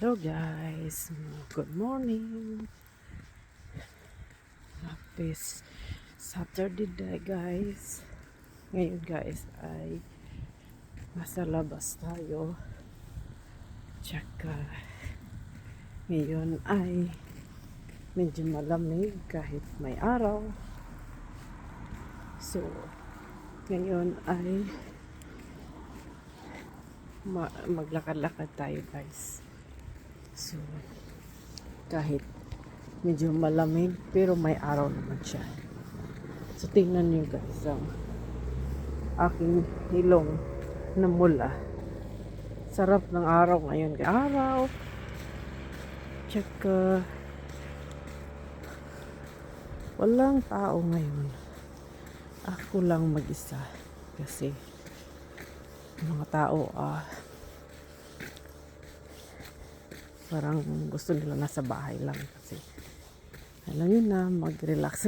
Hello guys, good morning. Happy Saturday day guys. Ngayon guys ay nasa labas tayo. Tsaka ngayon ay medyo malamig kahit may araw. So ngayon ay maglakad-lakad tayo guys. So kahit medyo malamig pero may araw naman siya. So tingnan niyo guys ang aking ilong na mula. Sarap ng araw ngayon. Araw. Tsaka walang tao ngayon. Ako lang mag-isa. Kasi mga tao parang gusto nila nasa bahay lang kasi alam nyo na mag-relax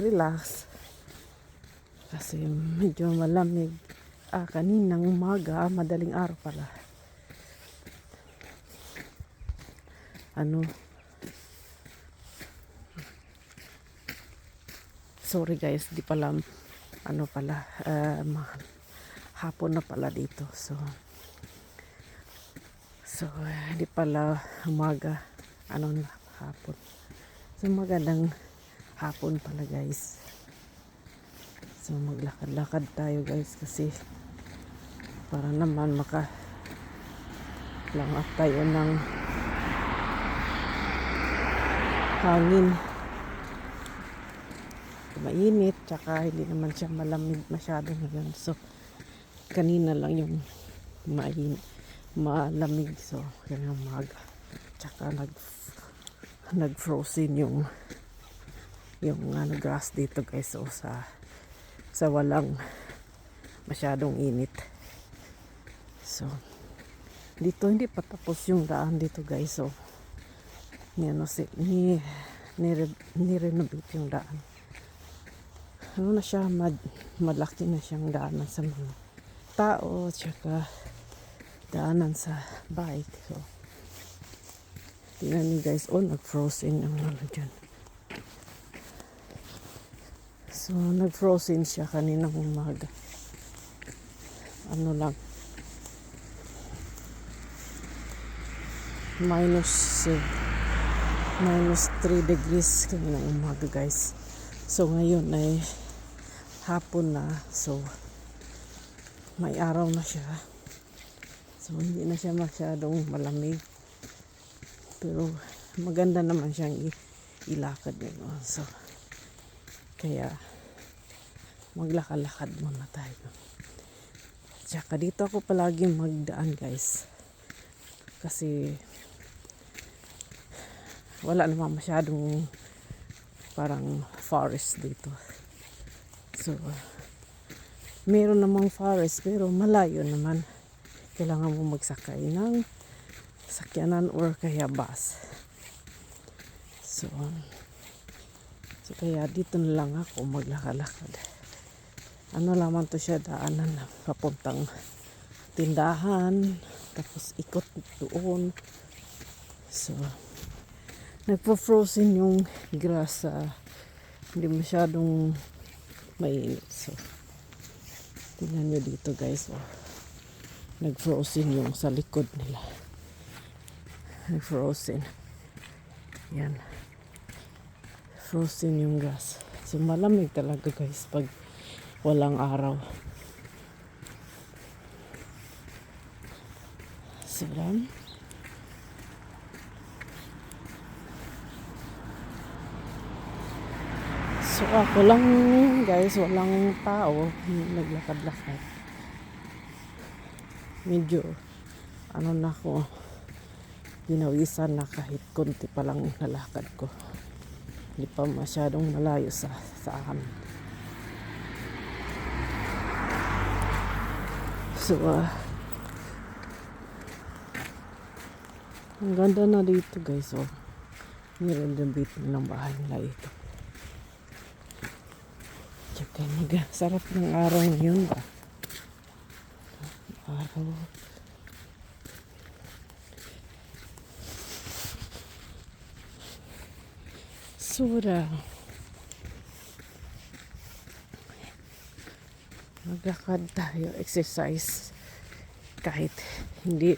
kasi medyo malamig kaninang umaga, madaling araw pala sorry guys, di pala hapon na pala dito so di pala umaga hapon. So magandang hapon pala guys. So maglakad-lakad tayo guys kasi para naman langat tayo ng hangin. Mainit tsaka hindi naman siya malamig masyado ngayon. So kanina lang yung malamig so kaya umaga tsaka nag-frozen yung grass dito guys so sa walang masyadong init. So dito hindi pa tapos yung daan dito guys so ni-renovate yung daan. Na siya malaki na siyang daanan sa mga tao tsaka daanan sa bike. So tingnan niyo guys, nag-frozen ang dyan. So nag-frozen siya kaninang umaga. Lang minus 3 degrees kaninang umaga guys. So ngayon ay hapon na so may araw na siya. So hindi na siya masyadong malamig. Pero maganda naman siyang ilakad ngayon. So kaya maglakad-lakad muna tayo. Tsaka dito ako palagi magdaan guys. Kasi wala naman masyadong parang forest dito. So meron namang forest pero malayo naman. Kailangan mo magsakay ng sakyanan or kaya bus. So kaya dito na lang ako maglakad-lakad. Lamang to siya daanan papuntang tindahan tapos ikot doon. So nagpo-frozen yung grass hindi masyadong mainit. So tingnan nyo dito guys nag-frozen yung sa likod nila. Nag-frozen. Yan. Frozen yung grass. So malamig talaga guys pag walang araw. So yan. So ako lang guys, walang tao, naglakad-lakad. Medyo na ako ginawisan na kahit konti pa lang nalakad ko. Hindi pa masyadong malayo sa akin. So ang ganda na dito guys. Nirenovate ng bahay nila ito. Tsaka sarap ng araw ngayon ba? Araw. basura. Maglakad tayo, exercise. Kahit hindi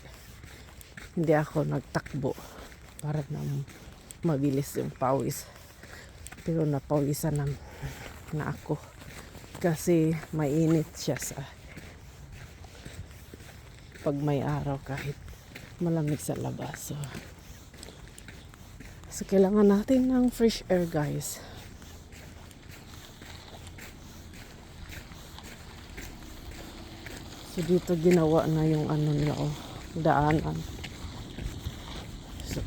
ako nagtakbo para na mabilis yung pawis. Pero napawisan na ako. Kasi mainit siya sa pag may araw kahit malamig sa labas. So kailangan natin ng fresh air, guys. So dito ginawa na yung ano nila, daanan. So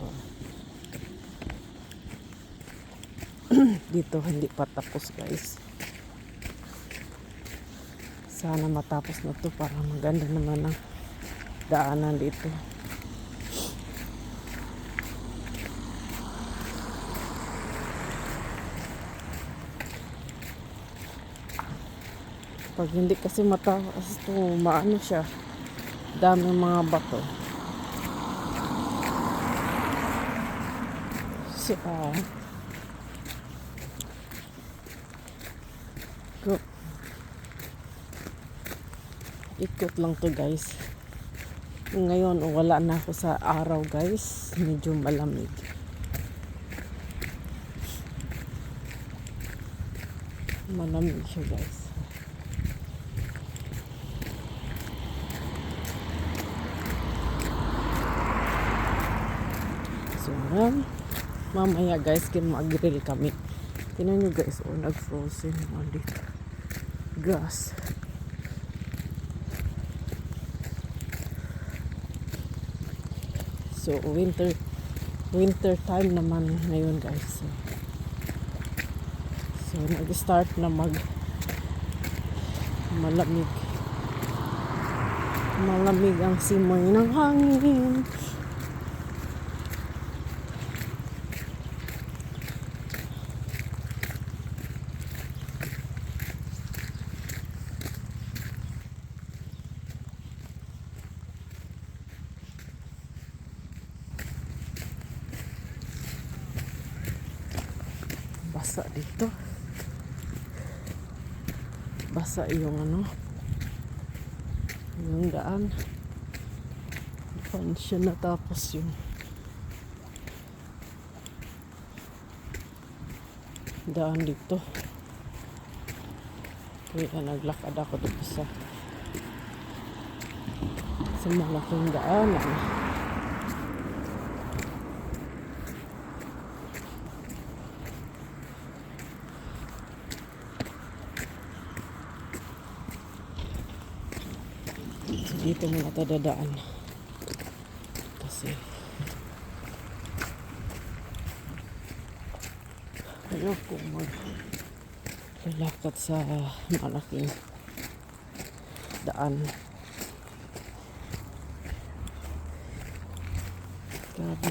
dito hindi pa tapos, guys. Sana matapos na to para maganda naman ang daanan dito. Pag hindi kasi mataas to, maano siya, dami mga bato. So, ikot lang to, guys. Ngayon wala na ako sa araw, guys, medyo malamig. Malamig siya, guys. So, mamaya, guys, mag-grill kami. Tingnan nyo, guys, nag-frozen dito. Grass. So, winter time naman ngayon, guys. So nag-start na malamig. Malamig ang simoy ng hangin. Basa dito. Basa yung yung daan. Pan siya natapos yung daan dito. Kaya naglakad ako dito sa malaking daanan. Dito muna tayo dadaan kasi ayoko maglalakad sa malaking daan. Grabe.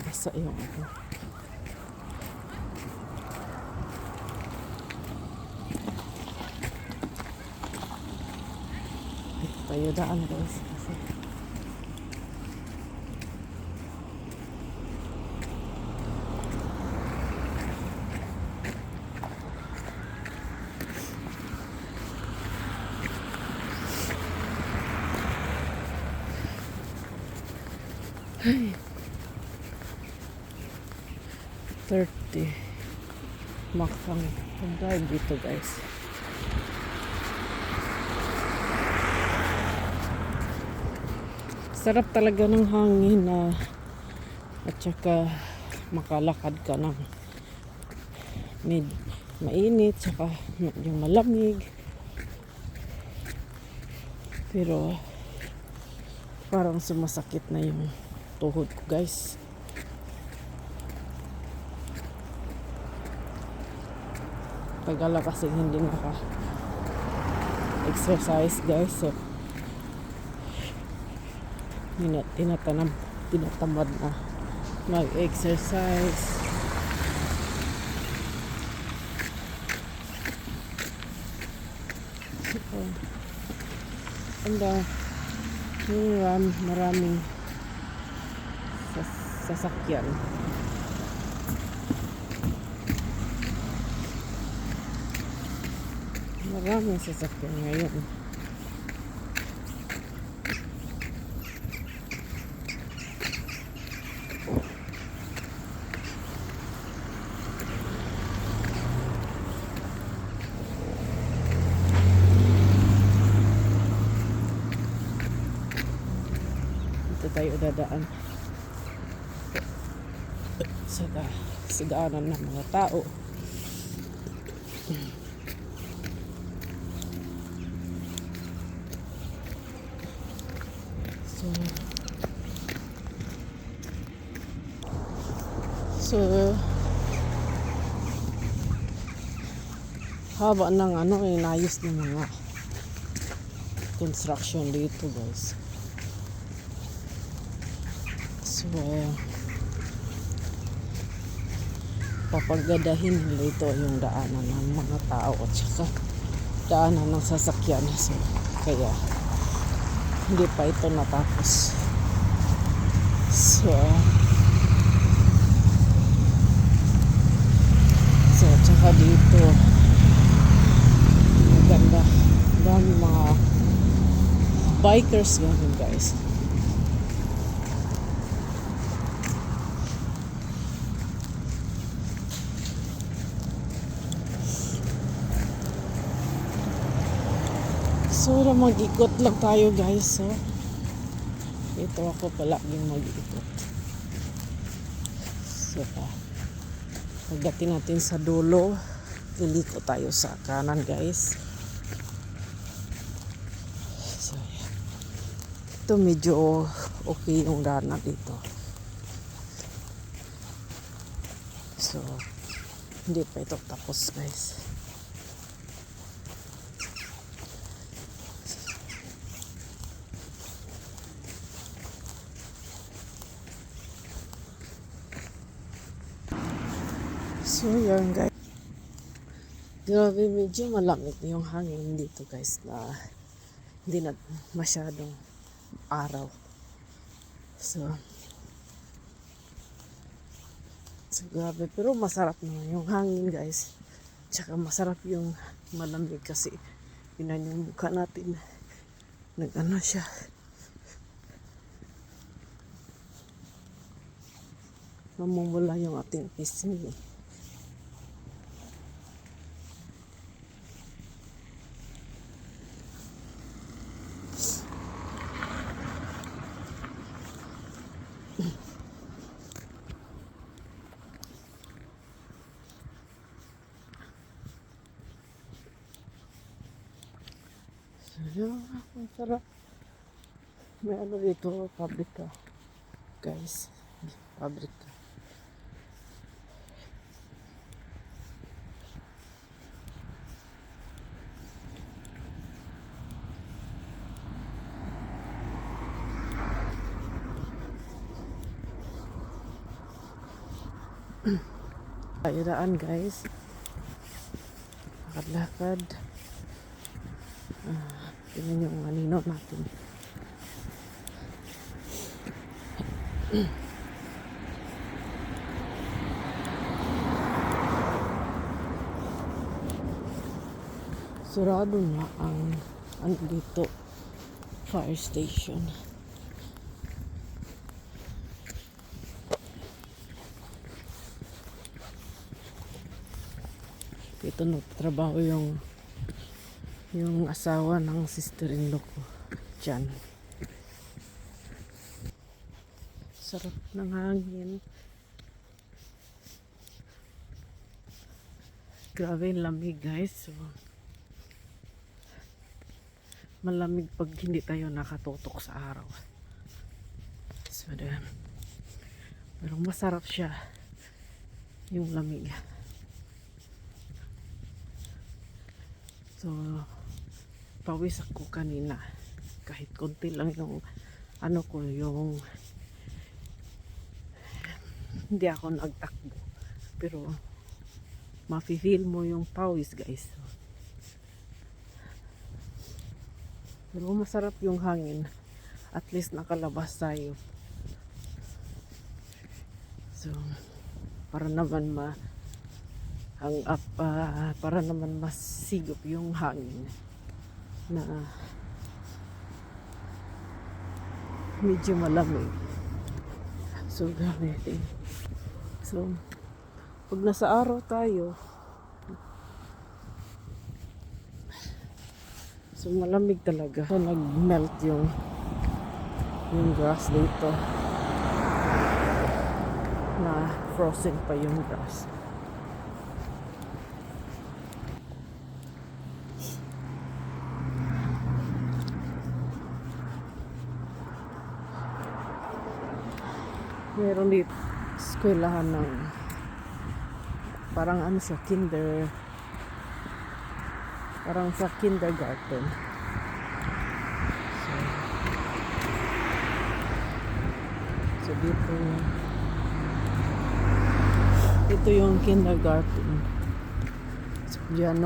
Basa yung tayo daan, guys, kasi ay 30 makang drive dito, guys. Sarap talaga ng hangin at saka makalakad ka ng mainit saka medyo malamig, pero parang sumasakit na yung tuhod ko, guys. Tagala kasi hindi exercise, guys. So tinatamad na mag-exercise. Maraming sasakyan. Maraming sasakyan ngayon. Dito tayo dadaan sa daanan ng mga tao. So haba ng inayos ng mga construction dito, guys. So papagadahin nila ito yung daanan ng mga tao at saka daanan ng sasakyan. So kaya hindi pa ito natapos. So tsaka dito maganda, dami mga bikers ganun, guys. So mag-ikot lang tayo, guys. So ito ako palaging mag-ikot. So pagdating natin sa dulo, iliko tayo sa kanan, guys. So ito medyo okay yung daanan dito. So hindi pa ito tapos, guys. So yan, guys. Grabe, medyo malamig yung hangin dito, guys, na hindi na masyadong araw. So grabe, pero masarap naman yung hangin, guys. Tsaka masarap yung malamig kasi pinan yung mukha natin. Nag-ano siya. Mamumula yung ating pisngi. Ang sarap. May dito, pabrika, guys. Pabrika. Tayo daan, guys. Lakad-lakad. Tingnan yung anino natin. Sarado na ang dito, fire station. Ito nagtrabaho yung asawa ng sister-in-law ko dyan. Sarap ng hangin. Grabe yung lamig, guys. So malamig pag hindi tayo nakatutok sa araw. So pero masarap siya yung lamig. So pawis ako kanina, kahit konti lang yung yung hindi ako nagtakbo, pero mafe-feel mo yung pawis, guys. Pero masarap yung hangin. At least nakalabas tayo. So, para naman para naman masigop yung hangin na medyo malamig. So, gamitin. So, pag nasa araw tayo, so malamig talaga. So, nag-melt yung grass dito. Na frozen pa yung grass. Meron dito eskwelahan ng parang ano siya, parang sa kindergarten. So dito yung kindergarten. So diyan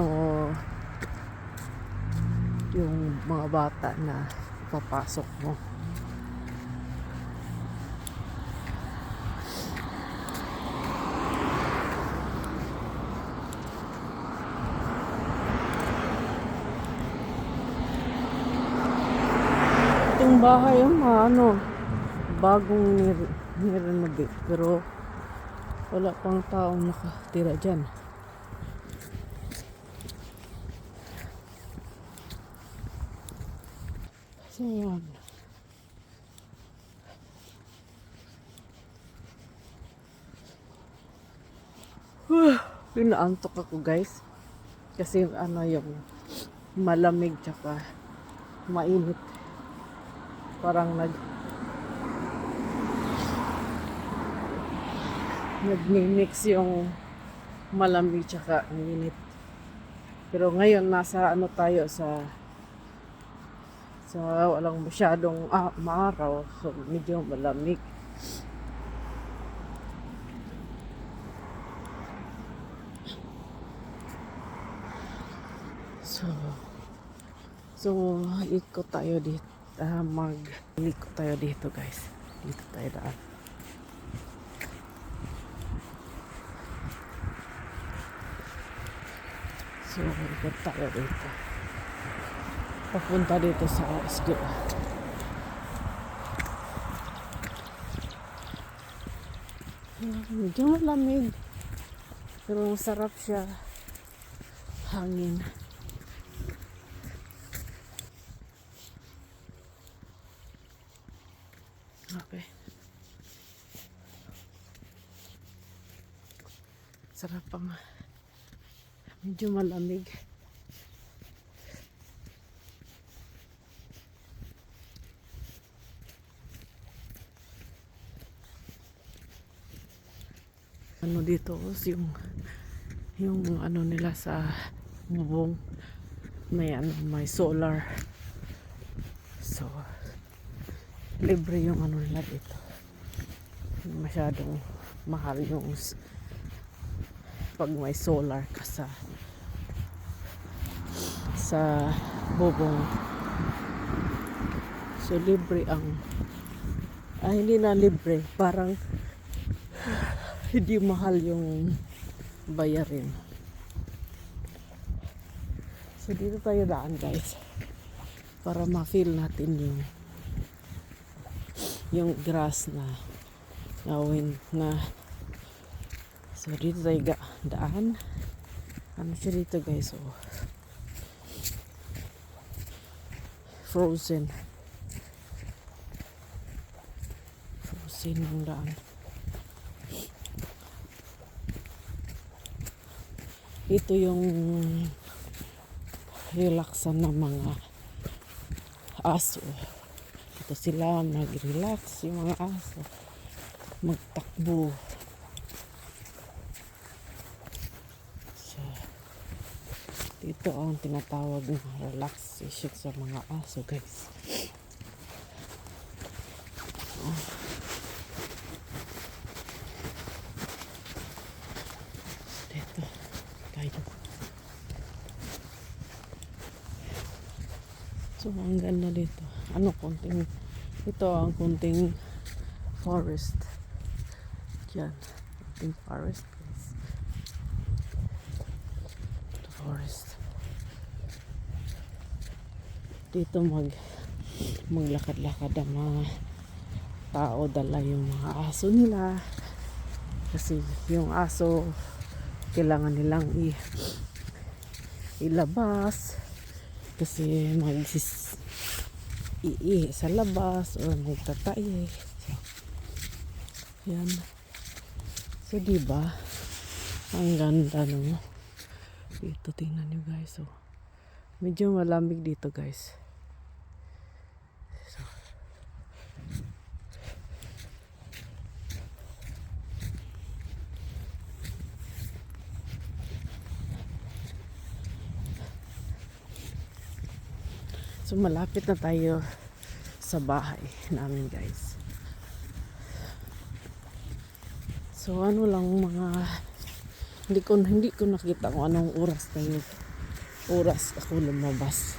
yung mga bata na papasok mo. Itong bahay yung bagong nirenovate, pero wala pang taong nakatira dyan. So yan. Pinaantok ako guys, kasi yung malamig tsaka mainit, parang nagmi-mix yung malamig tsaka init. Pero ngayon nasa tayo sa walang masyadong maaraw, so medyo malamig. So ikot tayo dito, mag-ikot tayo dito guys. Dito tayo daan. So ikot tayo dito. Papunta dito sa school. Medyo malamig, pero masarap siya. Hangin. Okay. Sarap pang medyo malamig. Dito yung nila sa bubong, may solar. So libre yung nila dito. Masyadong mahal yung pag may solar ka sa bubong. So libre hindi na libre, parang hindi mahal yung bayarin. So dito tayo daan guys, para ma-feel natin yung grass na so dito tayo daan. Siya dito guys, so frozen yung daan. Ito yung relaxan ng mga aso. Ito sila mag-relax, yung mga aso magtakbo. So dito ang tinatawag na relaxation sa mga aso guys. Dito tayo. So, ang ganda dito. Ano, konting, ito ang konting forest. Yan. Konting forest, guys. Ito, forest. Dito maglakad-lakad ang mga tao, dala yung mga aso nila. Kasi yung aso, kailangan nilang ilabas. Kasi sa labas o magtatae. So, yan. So, diba? Ang ganda, no? Dito, tingnan nyo, guys. So, medyo malamig dito, guys. So, malapit na tayo sa bahay namin, guys. So, ano lang mga hindi ko nakita kung anong oras ako lumabas.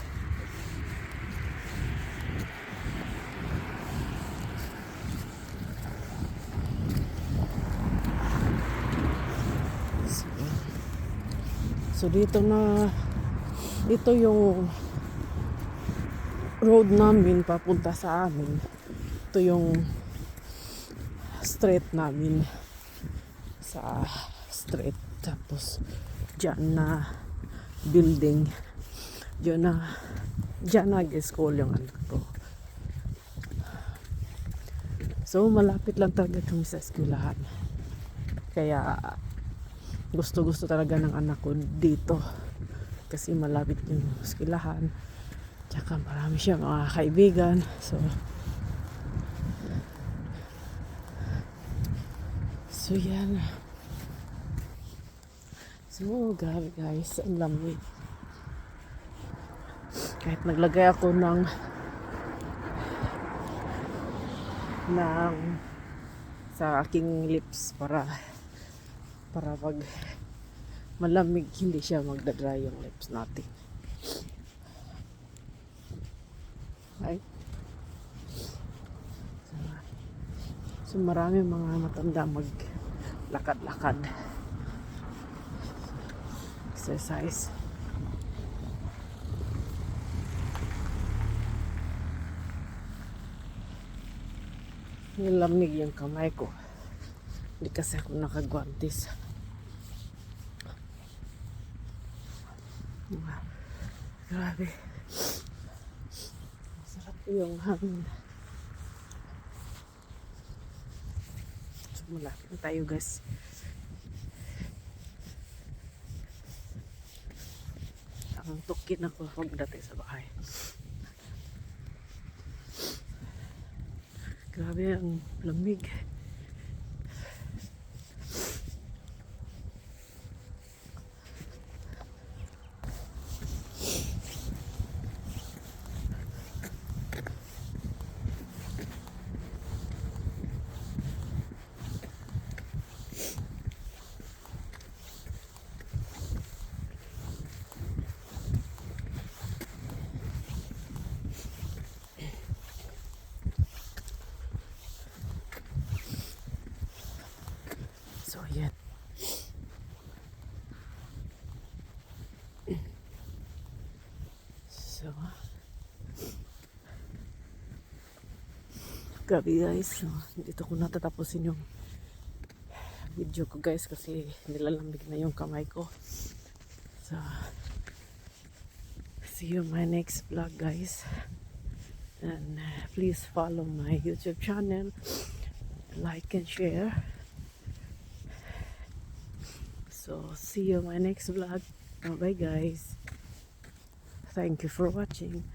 So dito yung road namin papunta sa amin. Ito yung street namin. Sa street. Tapos dyan na building. Dyan nag-school yung anak ko. So malapit lang talaga kami sa eskwelahan. Kaya gusto talaga ng anak ko dito. Kasi malapit yung eskwelahan. Tsaka marami siya mga kaibigan. So yan. So grabe guys, ang lamig. Kahit naglagay ako ng sa aking lips para pag malamig hindi siya magdadry yung lips natin. Right? So marami mga matanda maglakad-lakad. Exercise. Nilamig yung kamay ko. Hindi kasi ako nakagwantis. Grabe. Masarap yung hangin. So, malapit na tayo guys. Ang tukin ako pagdating sa bahay. Grabe ang lamig. So, yan. So, grabe guys. So, dito ko natatapusin yung video ko guys kasi nilalamig na yung kamay ko. So, see you in my next vlog guys. And please follow my YouTube channel. Like and share. So, see you in my next vlog. Bye guys. Thank you for watching.